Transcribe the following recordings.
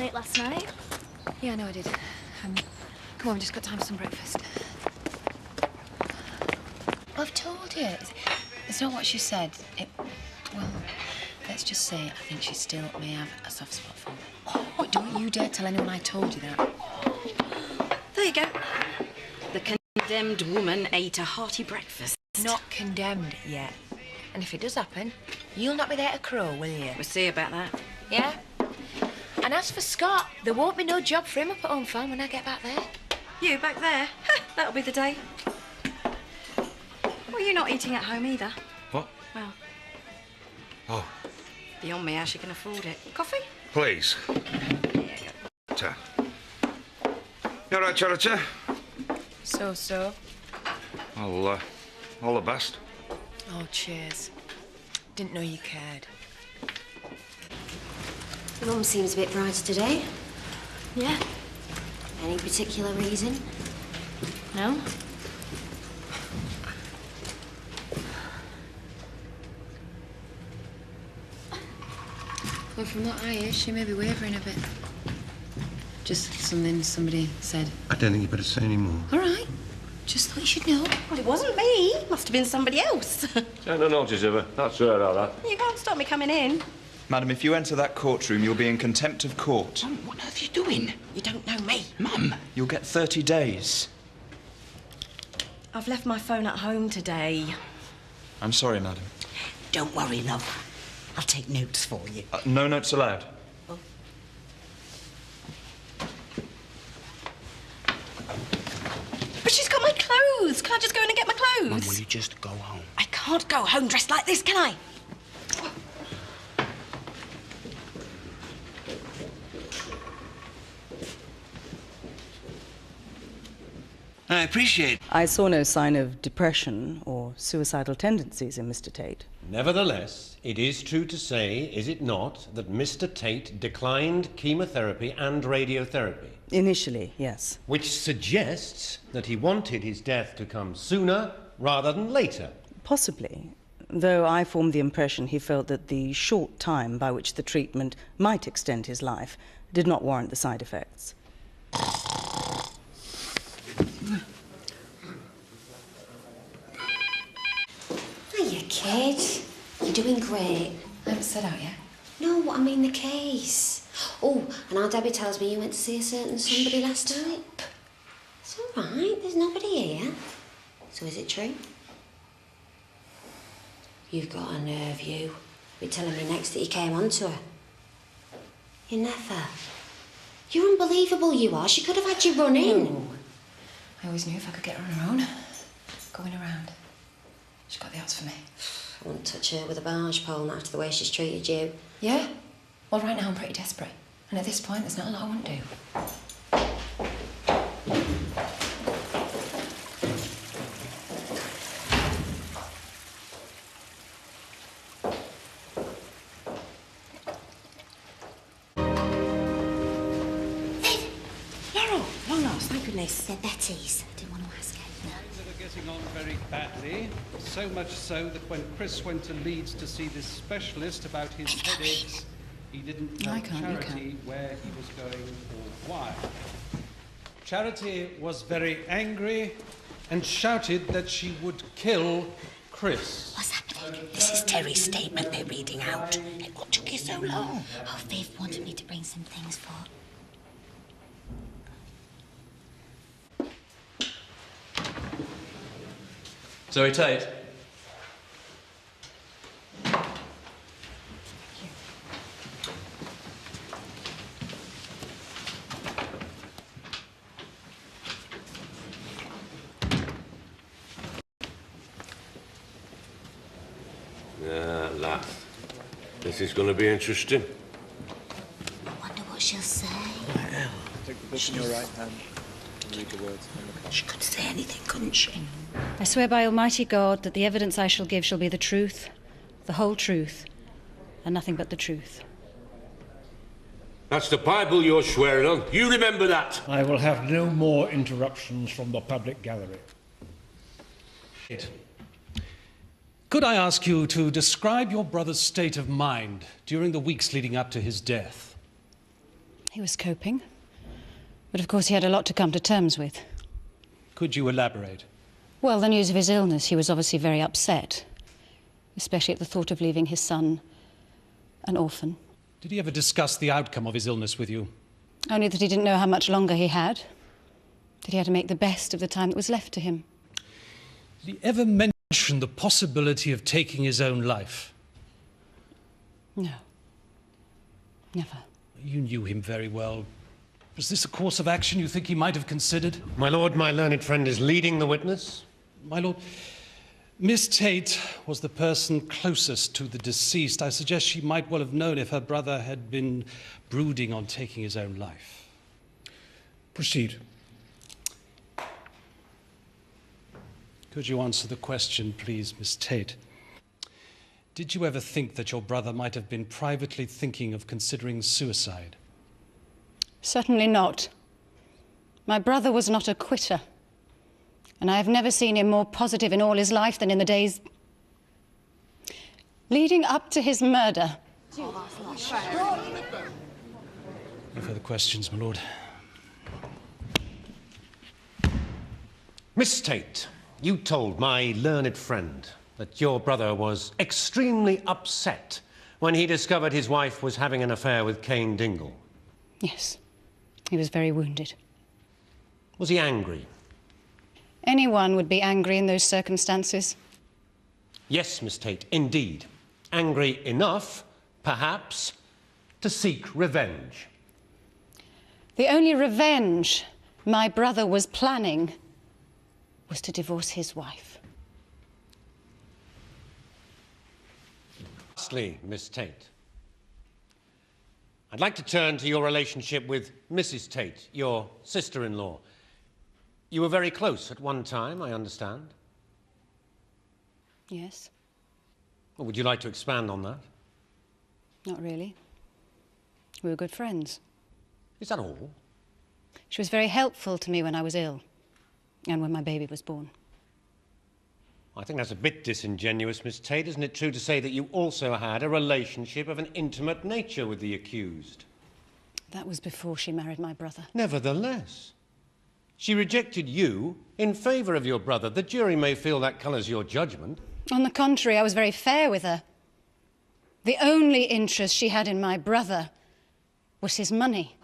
late last night. Yeah, I know I did. Come on, we've just got time for some breakfast. Well, I've told you. It's not what she said. Well, let's just say I think she still may have a soft spot for me. But don't you dare tell anyone I told you that. There you go. The condemned woman ate a hearty breakfast. Not condemned yet. And if it does happen, you'll not be there to crow, will you? We'll see about that. Yeah? And as for Scott, there won't be no job for him up at Home Farm when I get back there. You back there? Ha, that'll be the day. Well, you're not eating at home either. What? Well. Oh. Beyond me how she can afford it. Coffee? Please. There you go. Ta. You all right, Charity? So. All the best. Oh, cheers. Didn't know you cared. Mum seems a bit brighter today. Yeah? Any particular reason? No? Well, from what I hear, she may be wavering a bit. Just something somebody said. I don't think you better say any more. All right. Just thought you should know. Well, it wasn't me. Must have been somebody else. No notice of her. That's her, all that. You can't stop me coming in. Madam, if you enter that courtroom, you'll be in contempt of court. Mum, what on earth are you doing? You don't know me. Mum, you'll get 30 days. I've left my phone at home today. I'm sorry, madam. Don't worry, love. I'll take notes for you. No notes allowed. Oh. But she's got my clothes. Can I just go in and get my clothes? Mum, will you just go home? I can't go home dressed like this, can I? I appreciate. I saw no sign of depression or suicidal tendencies in Mr. Tate. Nevertheless, it is true to say, is it not, that Mr. Tate declined chemotherapy and radiotherapy? Initially, yes. Which suggests that he wanted his death to come sooner rather than later. Possibly, though I formed the impression he felt that the short time by which the treatment might extend his life did not warrant the side effects. Hiya, kid. You're doing great. I haven't said out yet. No, I mean the case. Oh, and our Debbie tells me you went to see a certain somebody last night. It's all right, there's nobody here. So is it true? You've got a nerve, you. You're telling me next that you came on to her. You never. You're unbelievable, you are. She could have had you running. No. I always knew if I could get her on her own. Going around. She's got the odds for me. I wouldn't touch her with a barge pole, not after the way she's treated you. Yeah? Well, right now I'm pretty desperate. And at this point, there's not a lot I wouldn't do. Thank goodness. They're Betty's. I didn't want to ask her. Things are getting on very badly. So much so that when Chris went to Leeds to see this specialist about his headaches, he didn't tell Charity where he was going or why. Charity was very angry and shouted that she would kill Chris. What's happening? This is Terry's statement they're reading out. What took you so long? Oh, Viv wanted me to bring some things for. Zoe Tate. Laugh. This is going to be interesting. I wonder what she'll say. Take the book in your right hand and read the words. She could say anything, couldn't she? I swear by Almighty God that the evidence I shall give shall be the truth, the whole truth, and nothing but the truth. That's the Bible you're swearing on. You remember that. I will have no more interruptions from the public gallery. Could I ask you to describe your brother's state of mind during the weeks leading up to his death? He was coping. But of course he had a lot to come to terms with. Could you elaborate? Well, the news of his illness, he was obviously very upset, especially at the thought of leaving his son an orphan. Did he ever discuss the outcome of his illness with you? Only that he didn't know how much longer he had, that he had to make the best of the time that was left to him. Did he ever mention the possibility of taking his own life? No. Never. You knew him very well. Was this a course of action you think he might have considered? My lord, my learned friend is leading the witness. My lord, Miss Tate was the person closest to the deceased. I suggest she might well have known if her brother had been brooding on taking his own life. Proceed. Could you answer the question, please, Miss Tate? Did you ever think that your brother might have been privately thinking of considering suicide? Certainly not. My brother was not a quitter. And I have never seen him more positive in all his life than in the days leading up to his murder. No further questions, my lord. Miss Tate, you told my learned friend that your brother was extremely upset when he discovered his wife was having an affair with Cain Dingle. Yes, he was very wounded. Was he angry? Anyone would be angry in those circumstances. Yes, Miss Tate, indeed. Angry enough, perhaps, to seek revenge. The only revenge my brother was planning was to divorce his wife. Lastly, Miss Tate, I'd like to turn to your relationship with Mrs. Tate, your sister-in-law. You were very close at one time, I understand. Yes. Well, would you like to expand on that? Not really. We were good friends. Is that all? She was very helpful to me when I was ill and when my baby was born. I think that's a bit disingenuous, Miss Tate. Isn't it true to say that you also had a relationship of an intimate nature with the accused? That was before she married my brother. Nevertheless, she rejected you in favour of your brother. The jury may feel that colours your judgment. On the contrary, I was very fair with her. The only interest she had in my brother was his money.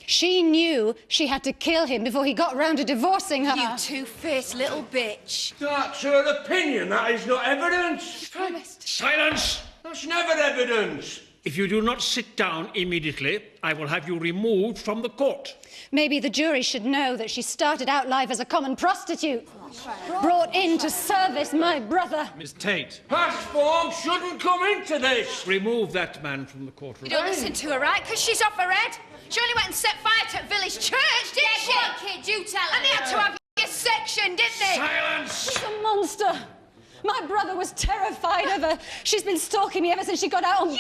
She knew she had to kill him before he got round to divorcing her. You two-faced little bitch. That's her opinion. That is not evidence. Promised. Silence! That's never evidence. If you do not sit down immediately, I will have you removed from the court. Maybe the jury should know that she started out life as a common prostitute, brought in to service my brother. Miss Tate, Past form shouldn't come into this. remove that man from the courtroom. You don't listen to her, right? Because she's off her head. She only went and set fire to the village church, didn't she? Yeah, kid, you tell her. And they had to have your section, didn't they? Silence! She's a monster. My brother was terrified of her. She's been stalking me ever since she got out on bail.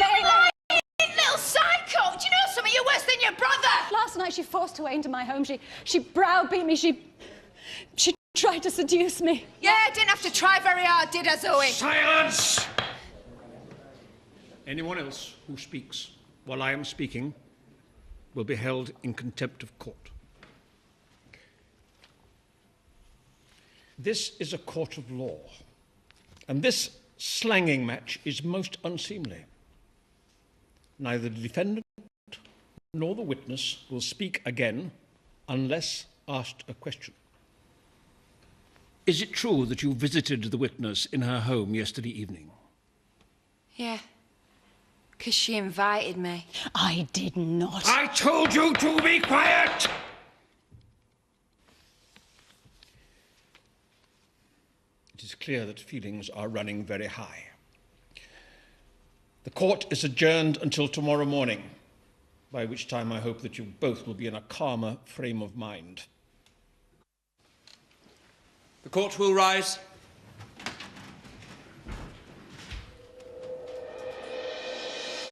You little psycho! Do you know something? You're worse than your brother! Last night she forced her way into my home. She browbeat me. She tried to seduce me. Yeah, didn't have to try very hard, did I, Zoe? Silence! Anyone else who speaks while I am speaking will be held in contempt of court. This is a court of law, and this slanging match is most unseemly. Neither the defendant nor the witness will speak again unless asked a question. Is it true that you visited the witness in her home yesterday evening? Yeah. Because she invited me. I did not. I told you to be quiet! It is clear that feelings are running very high. The court is adjourned until tomorrow morning, by which time I hope that you both will be in a calmer frame of mind. The court will rise.